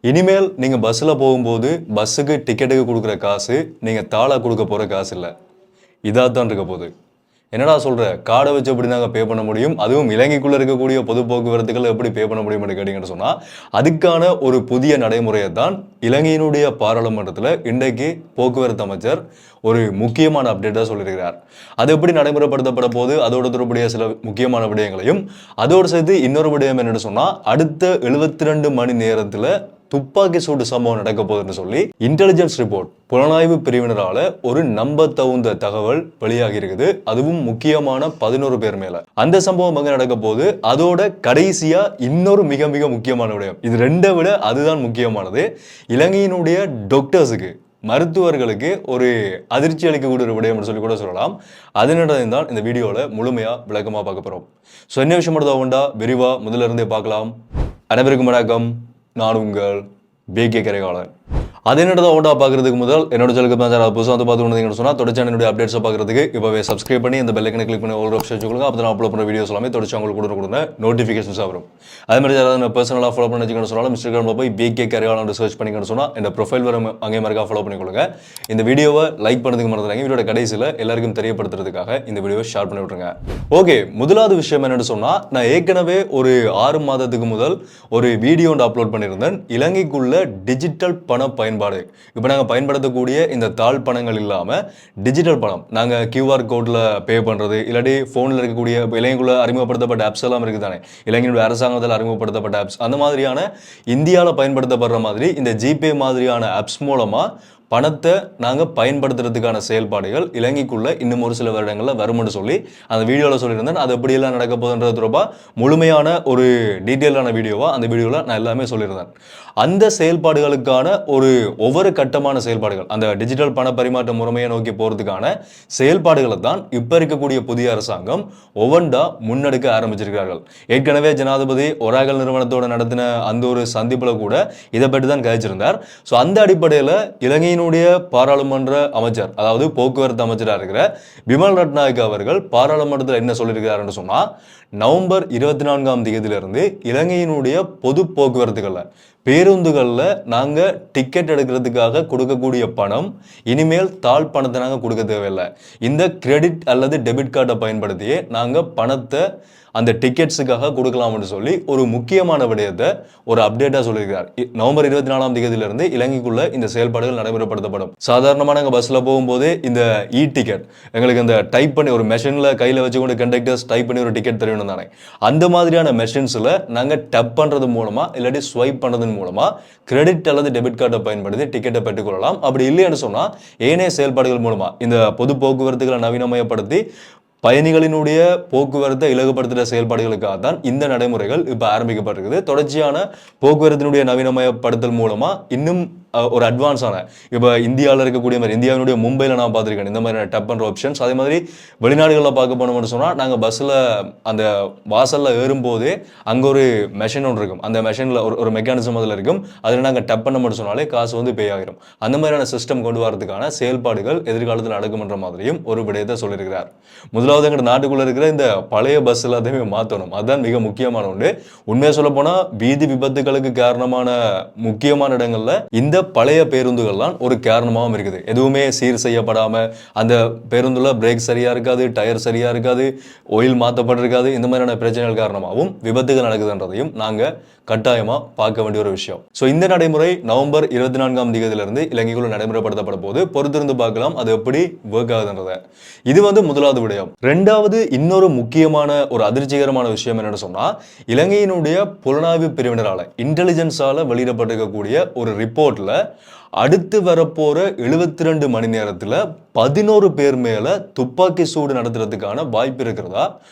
இனிமேல் நீங்கள் பஸ்ஸில் போகும்போது பஸ்ஸுக்கு டிக்கெட்டுக்கு கொடுக்குற காசு நீங்கள் தாளாக கொடுக்க போகிற காசு இல்லை, இதாக தான் இருக்க போகுது. என்னடா சொல்கிற, கார்டை வச்சு எப்படி நாங்கள் பே பண்ண முடியும், அதுவும் இலங்கைக்குள்ளே இருக்கக்கூடிய பொது போக்குவரத்துக்கள் எப்படி பே பண்ண முடியும்னு கேட்டிங்கன்னு சொன்னால், அதுக்கான ஒரு புதிய நடைமுறையை தான் இலங்கையினுடைய பாராளுமன்றத்தில் இன்றைக்கு போக்குவரத்து அமைச்சர் ஒரு முக்கியமான அப்டேட்டாக சொல்லியிருக்கிறார். அது எப்படி நடைமுறைப்படுத்தப்பட போது, அதோட தொடர்புடைய சில முக்கியமான விடயங்களையும், அதோடு சேர்த்து இன்னொரு விடயம் என்னென்னு சொன்னால், அடுத்த 72 மணி நேரத்தில் துப்பாக்கி சூடு சம்பவம் நடக்க போகுதுன்னு சொல்லி இன்டெலிஜென்ஸ் ரிப்போர்ட் புலனாய்வு பிரிவினரால ஒரு நம்ப தகுந்த தகவல் வெளியாகி இருக்குது. அதுவும் முக்கியமான 11 பேர் மேல அந்த சம்பவம் அங்க நடக்க போது. அதோட கடைசியா இன்னொரு மிக மிக முக்கியமான விடயம், இது ரெண்டை விட அதுதான் முக்கியமானது. இலங்கையினுடைய டாக்டர்ஸுக்கு, மருத்துவர்களுக்கு ஒரு அதிர்ச்சி அளிக்கக்கூடிய ஒரு விடயம் சொல்லி கூட சொல்லலாம். அதனிடம் தான் இந்த வீடியோவில் முழுமையாக விளக்கமாக பார்க்க போகிறோம். ஸோ என்ன விஷயம் உண்டா விரிவாக முதல்ல இருந்தே பார்க்கலாம். அனைவருக்கும் வணக்கம், நான் உங்கள் பிகே கரைகாலன். அது என்னோட ஓட்டா பார்க்கறதுக்கு முதல் என்னோட சேனலுக்கு புதுசாக வந்து பார்த்துக்கணும்னு சொன்னால் தொடர்ச்சி என்னுடைய அப்டேட்ஸை பார்க்கறதுக்கு இப்போவே சப்ஸ்கிரைப் பண்ணி இந்த பெல்லைக்கனை கிளிக் பண்ணி ஒரு ஆப்ஷன் வச்சுக்கோங்க. அப்போ நான் அப்லோட் பண்ணுற வீடியோஸ் எல்லாமே தொடர்ச்சி அவங்களுக்கு கொடுங்க நோட்டிஃபிகேஷன்ஸாக வரும். அதே மாதிரி யாராவது பர்சனலாக ஃபாலோ பண்ணி வச்சுக்கணும்னு சொன்னாலும் இன்ஸ்டாகிராமில் போய் பிகே கரைகாலன் சர்ச் பண்ணிக்கணும்னு சொன்னால் இந்த ப்ரொஃபைல் வர அங்கே மாதிரி ஃபாலோ பண்ணிக்கொள்ளுங்க. இந்த வீடியோவை லைக் பண்ணதுக்கு மறந்துடுறாங்க. வீடியோட கடைசியில் எல்லாருக்கும் தெரியப்படுத்துறதுக்காக இந்த வீடியோவை ஷேர் பண்ணி விட்டுருங்க. ஓகே, முதலாவது விஷயம் என்னென்னு சொன்னால், நான் ஏற்கனவே ஒரு 6 மாதத்துக்கு முதல் ஒரு வீடியோ அப்லோட் பண்ணியிருந்தேன். இலங்கைக்குள்ள டிஜிட்டல் பண பயன்பாடு. இப்போ நாங்கள் பயன்படுத்தக்கூடிய இந்த தாழ் பணங்கள் இல்லாமல் டிஜிட்டல் பணம், நாங்கள் QR கோடில் பே பண்ணுறது, இல்லாட்டி ஃபோனில் இருக்கக்கூடிய இலங்கைக்குள்ள அறிமுகப்படுத்தப்பட்ட ஆப்ஸ் எல்லாம் இருக்குது தானே, இலங்கையுடைய அரசாங்கத்தில் அறிமுகப்படுத்தப்பட்ட ஆப்ஸ், அந்த மாதிரியான இந்தியாவில் பயன்படுத்தப்படுற மாதிரி இந்த ஜிபே மாதிரியான ஆப்ஸ் மூலமாக பணத்தை நாங்கள் பயன்படுத்துறதுக்கான செயல்பாடுகள் இலங்கைக்குள்ள இன்னும் ஒரு சில வருடங்களில் வரும்னு சொல்லி அந்த வீடியோவில் சொல்லியிருந்தேன். அது எப்படியெல்லாம் நடக்க போகுதுன்றது தொடர்பாக முழுமையான ஒரு டீட்டெயிலான வீடியோவாக அந்த வீடியோவில் நான் எல்லாமே சொல்லியிருந்தேன். அந்த செயல்பாடுகளுக்கான ஒவ்வொரு கட்டமான செயல்பாடுகள், அந்த டிஜிட்டல் பண பரிமாற்ற முறைமையை நோக்கி போகிறதுக்கான செயல்பாடுகளை தான் இப்போ இருக்கக்கூடிய புதிய அரசாங்கம் ஒவ்வொன்றா முன்னெடுக்க ஆரம்பிச்சிருக்கிறார்கள். ஏற்கனவே ஜனாதிபதி ஒராகல் நிறுவனத்தோட நடத்தின அந்த ஒரு சந்திப்பில் கூட இதை பற்றி தான் கழிச்சிருந்தார். ஸோ அந்த அடிப்படையில் இலங்கை பாராளுமன்ற அமைச்சர், அதாவது போக்குவரத்து அமைச்சராக இருக்கிற பிமல் ரட்நாயக் அவர்கள் பாராளுமன்றத்தில் என்ன சொல்லியிருக்கிறார் சொன்னா, நவம்பர் 24ஆம் தேதியிலிருந்து இலங்கையினுடைய பொது போக்குவரத்துகள்ல, பேருந்துகள்ல நாங்க டிக்கெட் எடுக்கிறதுக்காக கொடுக்கக்கூடிய பணம் இனிமேல் தாழ் பணத்தை நாங்க கொடுக்க தேவையில்லை. இந்த கிரெடிட் அல்லது டெபிட் கார்டை பயன்படுத்தியே நாங்க பணத்தை அந்த டிக்கெட்ஸுக்காக கொடுக்கலாம்னு சொல்லி ஒரு முக்கியமான விடயத்தை ஒரு அப்டேட்டாக சொல்லியிருக்கிறார். நவம்பர் 24ஆம் தேதியிலிருந்து இலங்கைக்குள்ள இந்த செயல்பாடுகள் நடைமுறைப்படுத்தப்படும். சாதாரணமாக நாங்கள் பஸ்ஸில் போகும்போது இந்த டிக்கெட் எங்களுக்கு அந்த டைப் பண்ணி ஒரு மெஷினில் கையில் வச்சுக்கொண்டு கண்டக்டர்ஸ் டைப் பண்ணி ஒரு டிக்கெட் தெரியணும் தானே, அந்த மாதிரியான மெஷின்ஸில் நாங்கள் டப் பண்ணுறது மூலமாக இல்லாட்டி ஸ்வைப் பண்ணுறதன் மூலமாக கிரெடிட் அல்லது டெபிட் கார்டை பயன்படுத்தி டிக்கெட்டை பெற்றுக்கொள்ளலாம். அப்படி இல்லைன்னு சொன்னால் ஏனைய செயல்பாடுகள் மூலமாக இந்த பொது போக்குவரத்துகளை நவீனமயப்படுத்தி பயணிகளினுடைய போக்குவரத்தை இலகுபடுத்துகிற செயல்பாடுகளுக்காக தான் இந்த நடைமுறைகள் இப்போ ஆரம்பிக்கப்பட்டிருக்குது. தொடர்ச்சியான போக்குவரத்தினுடைய நவீனமயப்படுத்தல் மூலமாக இன்னும் ஒரு அட்வான்ஸான, இப்போ இந்தியாவில் இருக்கக்கூடிய மாதிரி, இந்தியாவினுடைய மும்பையில் நான் பார்த்துருக்கேன் இந்த மாதிரி டப் பண்ணுற ஆப்ஷன்ஸ். அதே மாதிரி வெளிநாடுகளில் பார்க்க போனோம்னு சொன்னால், நாங்கள் பஸ்ஸில் அந்த வாசலில் ஏறும்போதே அங்கே ஒரு மெஷின் ஒன்று இருக்கும். அந்த மெஷினில் ஒரு மெக்கானிசம் அதில் இருக்கும். அதில் நாங்கள் டப் பண்ண மட்டும் சொன்னாலே காசு வந்து பே ஆகிரும். அந்த மாதிரியான சிஸ்டம் கொண்டு வரதுக்கான செயல்பாடுகள் எதிர்காலத்தில் நடக்கும்ன்ற மாதிரியும் ஒரு விடயத்தை சொல்லியிருக்கிறார். முதலாவது எங்கள் நாட்டுக்குள்ளே இருக்கிற இந்த பழைய பஸ் எல்லாத்தையுமே மாற்றணும். அதுதான் மிக முக்கியமான ஒன்று. உண்மையை சொல்ல போனால் வீதி விபத்துகளுக்கு காரணமான முக்கியமான இடங்களில் இந்த பழைய பேருந்துகள்லாம் ஒரு காரணமாகவும் இருக்குது. எதுவுமே சீர் செய்யப்படாம அந்த பேருந்துல பிரேக் சரியா இருக்காது, டயர் சரியா இருக்காது, ஆயில் மாற்றப்பட்டிருக்காது. இந்த மாதிரியான பிரச்சனைகள் காரணமாகவும் விபத்துகள் நடக்குதுன்றதையும் நாங்க கட்டாயமா பார்க்க வேண்டிய ஒரு விஷயம். ஸோ இந்த நடைமுறை நவம்பர் 24ஆம் தேதியிலிருந்து இலங்கைக்குள்ள நடைமுறைப்படுத்தப்பட போது பொறுத்திருந்து பார்க்கலாம் அது எப்படி ஒர்க் ஆகுதுன்றத. இது வந்து முதலாவது விடயம். ரெண்டாவது, இன்னொரு முக்கியமான ஒரு அதிர்ச்சிகரமான விஷயம் என்னன்னு சொன்னா, இலங்கையினுடைய புலனாய்வு பிரிவினரால, இன்டெலிஜென்ஸால வெளியிடப்பட்டிருக்கக்கூடிய ஒரு ரிப்போர்ட்ல அடுத்து வரப்போற 72 மணி நேரத்துல 11 பேர் மேல துப்பாக்கி சூடு நடத்துறதுக்கான வாய்ப்பு இருக்கிறதா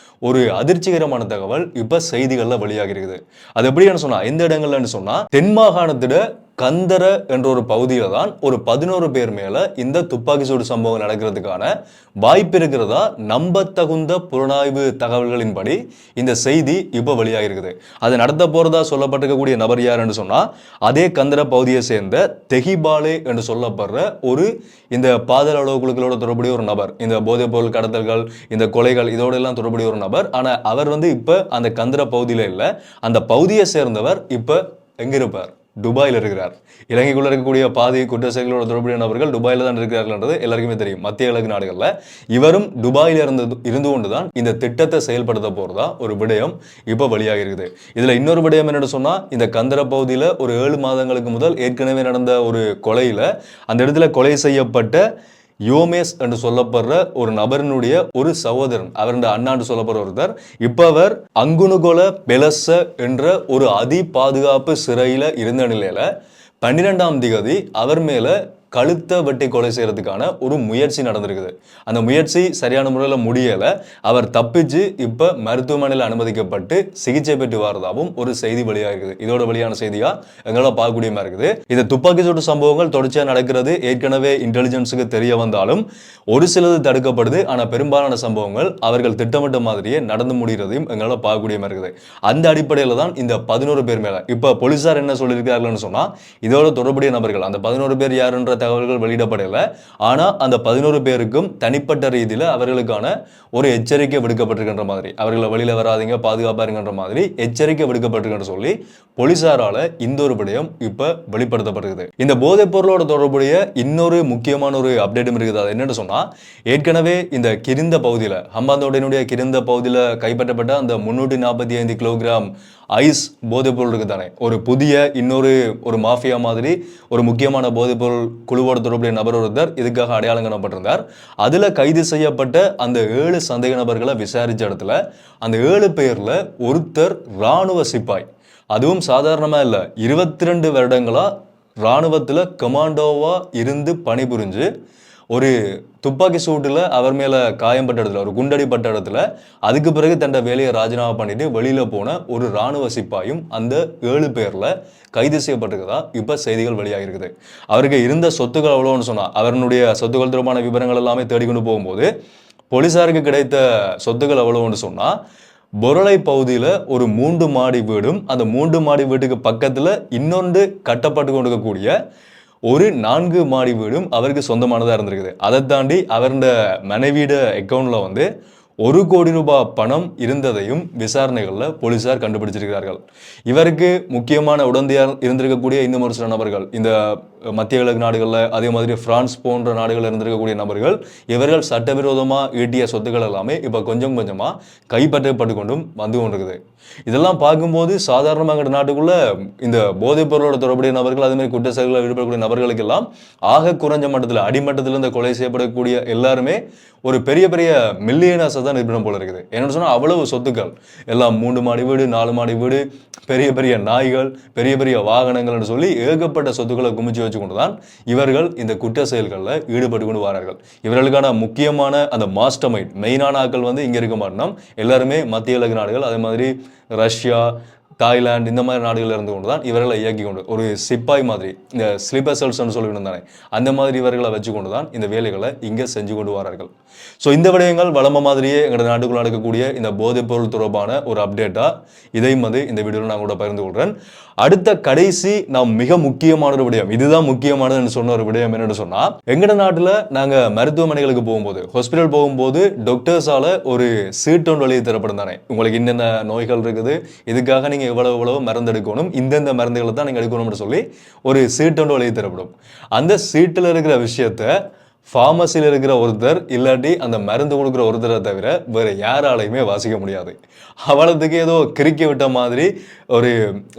ஒரு அதிர்ச்சிகரமான தகவல் இப்ப செய்திகள்ல வெளியாகி இருக்குது. அது எப்படின்னு சொன்னா, எந்த இடங்கள்லன்னு சொன்னா, தென் மாகாணத்திட கந்தர என்ற ஒரு பகுதியில தான் ஒரு 11 பேர் மேல இந்த துப்பாக்கி சூடு சம்பவம் நடக்கிறதுக்கான வாய்ப்பு இருக்கிறதா நம்பத்தகுந்த புலனாய்வு தகவல்களின்படி இந்த செய்தி இப்ப வெளியாக இருக்குது. அது நடத்த போறதா சொல்லப்பட்டிருக்கக்கூடிய நபர் யாருன்னு சொன்னா, அதே கந்தர பகுதியை சேர்ந்த தெஹிபாலே என்று சொல்லப்படுற ஒரு இந்த பாதல் அளவுகளோட தொடர்புடைய ஒரு நபர். இந்த போதைப் பொருள் கடத்தல்கள், இந்த கொலைகள், இதோட எல்லாம் தொடர்புடைய ஒரு நபர். ஆனா அவர் வந்து இப்ப அந்த கந்தர பகுதியில இல்ல, அந்த பகுதியை சேர்ந்தவர் இப்ப எங்க இருப்பார், துபாயில் இருக்கிறார். இலங்கைக்குள்ள இருக்கக்கூடிய பாதி குற்ற செயல்களோட தொடர்புடைய நபர்கள் துபாயில் தான் இருக்கிறார்கள்ன்றது எல்லாருக்குமே தெரியும். மத்திய கிழக்கு நாடுகளில் இவரும் துபாயில் இருந்து கொண்டு தான் இந்த திட்டத்தை செயல்படுத்த போறதா ஒரு விடயம் இப்போ வெளியாக இருக்குது. இதுல இன்னொரு விடயம் என்னன்னு சொன்னா, இந்த கந்தர பகுதியில் ஒரு 7 மாதங்களுக்கு முதல் ஏற்கனவே நடந்த ஒரு கொலையில அந்த இடத்துல கொலை செய்யப்பட்ட யோமேஸ் என்று சொல்லப்படுற ஒரு நபரினுடைய ஒரு சகோதரன், அவருடைய அண்ணாண்டு சொல்லப்படுற ஒருத்தர், இப்ப அவர் அங்குனுகொல பெலச என்ற ஒரு அதி பாதுகாப்பு சிறையில இருந்த நிலையில 12ஆம் தேதி அவர் மேல கழுத்தை வெட்டி கொலை செய்யறதுக்கான ஒரு முயற்சி நடந்திருக்குது. அந்த முயற்சி சரியான முறையில் முடியலை. அவர் தப்பிச்சு இப்போ மருத்துவமனையில் அனுமதிக்கப்பட்டு சிகிச்சை பெற்று வரதாகவும் ஒரு செய்தி வெளியாக இருக்குது. இதோட வெளியான செய்தியா எங்களால் பார்க்கக்கூடியமா இருக்குது. இது துப்பாக்கி சூட்டு சம்பவங்கள் தொடர்ச்சியாக நடக்கிறது ஏற்கனவே இன்டெலிஜென்ஸுக்கு தெரிய வந்தாலும் ஒரு சிலது தடுக்கப்படுது. ஆனால் பெரும்பாலான சம்பவங்கள் அவர்கள் திட்டமிட்ட மாதிரியே நடந்து முடிகிறதையும் எங்களால் பார்க்கக்கூடியமா இருக்குது. அந்த அடிப்படையில் தான் இந்த 11 பேர் மேல இப்போ போலீசார் என்ன சொல்லியிருக்கார்கள்னு சொன்னா, இதோட தொடர்புடைய நபர்கள் அந்த 11 பேர் யாருன்ற தகவல்கள் வெளியிடப்படல. ஆனா அந்த 11 பேருக்கும் தனிப்பட்ட ரீதியில் அவர்களுக்கான ஒரு எச்சரிக்கை விடுக்கப்பட்டிருக்கின்ற மாதிரி, அவர்களை வெளியில வராதீங்க, பாதுகாப்பா இருக்கின்ற மாதிரி எச்சரிக்கை விடுக்கப்பட்டிருக்கின்ற சொல்லி போலீசாரால இந்த ஒரு விடயம் இப்ப வெளிப்படுத்தப்படுகிறது. இந்த போதைப் பொருளோட தொடர்புடைய இன்னொரு முக்கியமான ஒரு அப்டேட்டும் இருக்குது. அது என்னன்னு சொன்னா, ஏற்கனவே இந்த கிரிந்த பகுதியில் ஹம்பாந்தோட்டையினுடைய கிரிந்த பகுதியில் கைப்பற்றப்பட்ட அந்த 345 கிலோகிராம் ஐஸ் போதைப்பொருள் இருக்கு தானே, ஒரு புதிய இன்னொரு ஒரு மாஃபியா மாதிரி ஒரு முக்கியமான போதைப்பொருள் குழுவோட தொடர்புடைய நபர் ஒருத்தர் இதுக்காக அடையாளம் காணப்பட்டிருந்தார். அதுல கைது செய்யப்பட்ட அந்த 7 சந்தேக நபர்களை விசாரிச்ச இடத்துல அந்த 7 பேர்ல ஒருத்தர் இராணுவ சிப்பாய், அதுவும் சாதாரணமா இல்ல, 22 வருடங்களா இராணுவத்துல கமாண்டோவா இருந்து பணிபுரிஞ்சு ஒரு துப்பாக்கி சூட்டில் அவர் மேலே காயம்பட்ட இடத்துல, ஒரு குண்டடிப்பட்ட இடத்துல, அதுக்கு பிறகு தன்னை வேலையை ராஜினாமா பண்ணிட்டு வெளியில் போன ஒரு இராணுவ சிப்பாயும் அந்த 7 பேரில் கைது செய்யப்பட்டிருக்கதா இப்போ செய்திகள் வெளியாக இருக்குது. அவருக்கு இருந்த சொத்துக்கள் எவ்வளோன்னு சொன்னால், அவருடைய சொத்துக்கள் தொடர்பான விவரங்கள் எல்லாமே தேடிக்கொண்டு போகும்போது போலீஸாருக்கு கிடைத்த சொத்துக்கள் எவ்வளோன்னு சொன்னால், பொருளை பகுதியில் ஒரு 3 மாடி வீடும், அந்த 3 மாடி வீட்டுக்கு பக்கத்தில் இன்னொன்று கட்டப்பட்டு கொண்டிருக்கக்கூடிய ஒரு 4 மாடி வீடும் அவருக்கு சொந்தமானதாக இருந்திருக்குது. அதை தாண்டி அவருடைய மனைவியோட அக்கௌண்ட்ல வந்து 1 கோடி ரூபாய் பணம் இருந்ததையும் விசாரணைகளில் போலீசார் கண்டுபிடிச்சிருக்கிறார்கள். இவருக்கு முக்கியமான உடந்தையாக இருந்திருக்கக்கூடிய இன்னும் ஒரு சில நபர்கள், இந்த மத்திய கிழக்கு நாடுகளில் அதே மாதிரி பிரான்ஸ் போன்ற நாடுகளில் இருந்திருக்கக்கூடிய நபர்கள், இவர்கள் சட்டவிரோதமாக ஈட்டிய சொத்துக்கள் எல்லாமே இப்போ கொஞ்சம் கொஞ்சமாக கைப்பற்றப்பட்டு கொண்டும் வந்து கொண்டிருக்குது. இதெல்லாம் பார்க்கும்போது சாதாரணமாக நாட்டுக்குள்ள இந்த போதைப் பொருளோட தொடர்புடைய நபர்கள், அதே மாதிரி குற்ற செயல்களில் ஈடுபடக்கூடிய நபர்களுக்கு எல்லாம் ஆக குறைஞ்ச மட்டத்தில் அடிமட்டத்தில் இந்த கொலை செய்யப்படக்கூடிய எல்லாருமே ஒரு பெரிய பெரிய மில்லியனர்ஸை தான் நிரூபணம் போல இருக்குது. என்னன்னு சொன்னால் அவ்வளவு சொத்துக்கள் எல்லாம் 3 மாடி வீடு, 4 மாடி வீடு, பெரிய பெரிய நாய்கள், பெரிய பெரிய வாகனங்கள்னு சொல்லி ஏகப்பட்ட சொத்துக்களை குமிச்சு வச்சு கொண்டு தான் இவர்கள் இந்த குற்ற செயல்களில் ஈடுபட்டு கொண்டு வரார்கள். இவர்களுக்கான முக்கியமான அந்த மாஸ்டர் மைண்ட் மெயினான ஆட்கள் வந்து இங்கே இருக்க மாட்டோம், எல்லாருமே மத்திய கிழக்கு நாடுகள், அதே மாதிரி ரஷ்யா, தாய்லாந்து இந்த மாதிரி நாடுகளில் இருந்து கொண்டு தான் இவர்களை இயக்கி கொண்டு ஒரு சிப்பாய் மாதிரி, இந்த ஸ்லீப்பர் செல்ஸ்ன்னு சொல்லிட்டு தானே, அந்த மாதிரி இவர்களை வச்சு கொண்டு தான் இந்த வேலைகளை இங்கே செஞ்சு கொண்டு வரார்கள். ஸோ இந்த விடயங்கள் வளம மாதிரியே எங்களோட நாட்டுக்குள்ள நடக்கக்கூடிய இந்த போதைப் பொருள் தொடர்பான ஒரு அப்டேட்டா இதையும் வந்து இந்த வீடியோவில் நான் கூட பகிர்ந்து கொள்கிறேன். அடுத்த கடைசி நாம் மிக முக்கியமான ஒரு விடயம், இதுதான் முக்கியமானதுன்னு சொன்ன ஒரு விடயம் என்னன்னு சொன்னா, எங்கட நாட்டில் நாங்கள் மருத்துவமனைகளுக்கு போகும்போது, ஹாஸ்பிட்டல் போகும்போது டாக்டர்ஸால ஒரு சீட் ஒன்று வெளியே தரப்படும் தானே, உங்களுக்கு என்னென்ன நோய்கள் இருக்குது, இதுக்காக நீங்கள் எவ்வளவு மருந்து எடுக்கணும், இந்தந்த மருந்துகளை தான் நீங்கள் எடுக்கணும்னு சொல்லி ஒரு சீட் ஒன்று வெளியே தரப்படும். அந்த சீட்டில் இருக்கிற விஷயத்த ஃபார்மசியில் இருக்கிற ஒருத்தர் இல்லாட்டி அந்த மருந்து கொடுக்குற ஒருத்தரை தவிர வேறு யாராலையுமே வாசிக்க முடியாது. அவளத்துக்கு ஏதோ கிறுக்கி விட்ட மாதிரி ஒரு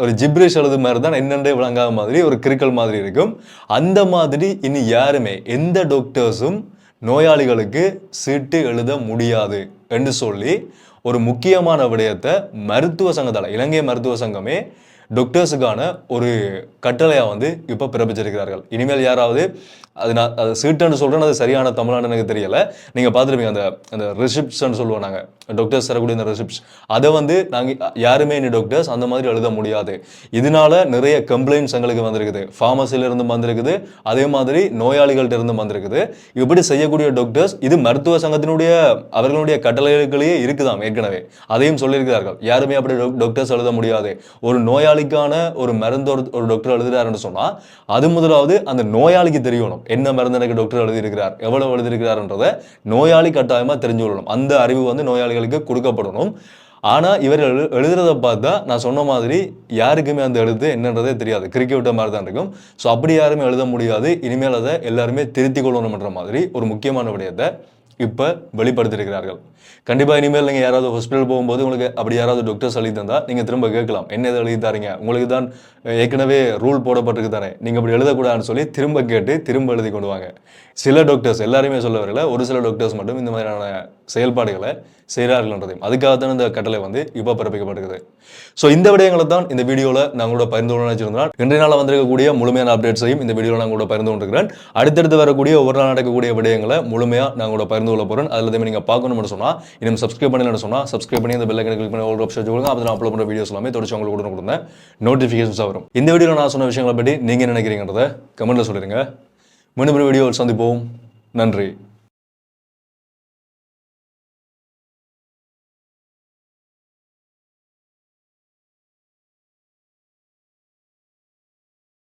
ஒரு ஜிப்ரிஷ் எழுது மாதிரி தான், என்னென்றே விளங்காத மாதிரி ஒரு கிறுக்கல் மாதிரி இருக்கும். அந்த மாதிரி இனி யாருமே எந்த டாக்டர்ஸும் நோயாளிகளுக்கு சீட்டு எழுத முடியாது என்று சொல்லி ஒரு முக்கியமான விடயத்தை மருத்துவ சங்கத்தால், இலங்கை மருத்துவ சங்கமே டாக்டர்ஸுக்கான ஒரு கட்டளையாக வந்து இப்போ பிறப்பிச்சிருக்கிறார்கள். இனிமேல் யாராவது நான் அது சீட்டுன்னு சொல்கிறேன், அது சரியான தமிழான்னு எனக்கு தெரியலை, நீங்கள் பார்த்துருப்பீங்க அந்த அந்த ரிசிப்ட்ஸ்ன்னு சொல்லுவோம் நாங்கள், டாக்டர்ஸ் தரக்கூடிய அந்த ரிசிப்ட்ஸ், அதை வந்து நாங்கள் யாருமே இனி டாக்டர்ஸ் அந்த மாதிரி எழுத முடியாது. இதனால நிறைய கம்ப்ளைண்ட்ஸ் எங்களுக்கு வந்திருக்குது, ஃபார்மசியிலிருந்து வந்திருக்குது, அதே மாதிரி நோயாளிகள்கிட்ட இருந்து வந்திருக்குது. இப்படி செய்யக்கூடிய டாக்டர்ஸ் இது மருத்துவ சங்கத்தினுடைய அவர்களுடைய கட்டளைகளே இருக்குதாம் ஏற்கனவே, அதையும் சொல்லியிருக்கிறார்கள். யாருமே அப்படி டாக்டர்ஸ் எழுத முடியாது. ஒரு நோயாளிக்கான ஒரு மருந்து ஒரு டாக்டர் எழுதுறாருன்னு சொன்னால் அது முதலாவது அந்த நோயாளிக்கு தெரியணும், என்ன மருந்து எனக்கு டாக்டர் எழுதியிருக்கிறார், எவ்வளவு எழுதியிருக்கிறார்ன்றதை நோயாளி கட்டாயமாக தெரிஞ்சு கொள்ளணும். அந்த அறிவு வந்து நோயாளிகளுக்கு கொடுக்கப்படணும். ஆனால் இவர் எழுதுறத பார்த்தா நான் சொன்ன மாதிரி யாருக்குமே அந்த எழுத்து என்னன்றதே தெரியாது, கிறுக்கி விட்ட மாதிரி தான் இருக்கும். ஸோ அப்படி யாருமே எழுத முடியாது, இனிமேல் அதை எல்லாருமே திருத்திக் கொள்ளணும்ன்ற மாதிரி ஒரு முக்கியமான விடயத்தை இப்போ வெளிப்படுத்தியிருக்கிறார்கள். கண்டிப்பாக இனிமேல் நீங்கள் யாராவது ஹாஸ்பிட்டல் போகும்போது உங்களுக்கு அப்படி யாராவது டாக்டர்ஸ் எழுதி தந்தால் நீங்கள் திரும்ப கேட்கலாம், என்ன இதை எழுதி தாரீங்க, உங்களுக்கு தான் ஏற்கனவே ரூல் போடப்பட்டிருக்கு தானே, நீங்கள் அப்படி எழுதக்கூடாதுன்னு சொல்லி திரும்ப கேட்டு திரும்ப எழுதி கொண்டு வாங்க. சில டாக்டர்ஸ், எல்லாருமே சொல்ல வரல, ஒரு சில டாக்டர்ஸ் மட்டும் இந்த மாதிரியான செயல்பாடுகளை செய்கிறார்கள்ன்றதையும் அதுக்காகத்தான் இந்த கட்டளை வந்து இப்போ பிறப்பிக்கப்பட்டிருக்குது. ஸோ இந்த விடயங்களை தான் இந்த வீடியோவில் நான் கூட பகிர்ந்து கொண்டு நினைச்சிருந்தேன். இன்றைய நாள் வந்திருக்கக்கூடிய முழுமையான அப்டேட்ஸையும் இந்த வீடியோவில் நான் கூட பகிர்ந்து கொண்டிருக்கிறேன். அடுத்தடுத்து வரக்கூடிய ஒவ்வொரு நாள் நடக்கக்கூடிய விடயங்களை முழுமையாக நான் கூட பகிர்ந்து கொள்ள போகிறேன். அதில் நீங்கள் பார்க்கணும்னு சொன்னால் இன்னும் சப்ஸ்கிரைப் பண்ணலன்னு சொன்னால் சப்ஸ்கிரைப் பண்ணி இந்த பெல் ஐக்கனை கிளிக் பண்ணி ஆல் ஆப்ஷன் கொடுங்க. அப்போ நான் அப்லோட் பண்ணுற வீடியோஸ் எல்லாமே தொடர்ச்சி உங்களுக்கு கொடுங்க, நோட்டிஃபிகேஷன்ஸாக வரும். இந்த வீடியோவில் நான் சொன்ன விஷயங்களை பற்றி நீங்கள் நினைக்கிறீங்கன்றதை கமெண்ட்டில் சொல்லிடுங்க. மீண்டும் வீடியோவில் சந்திப்போம். நன்றி.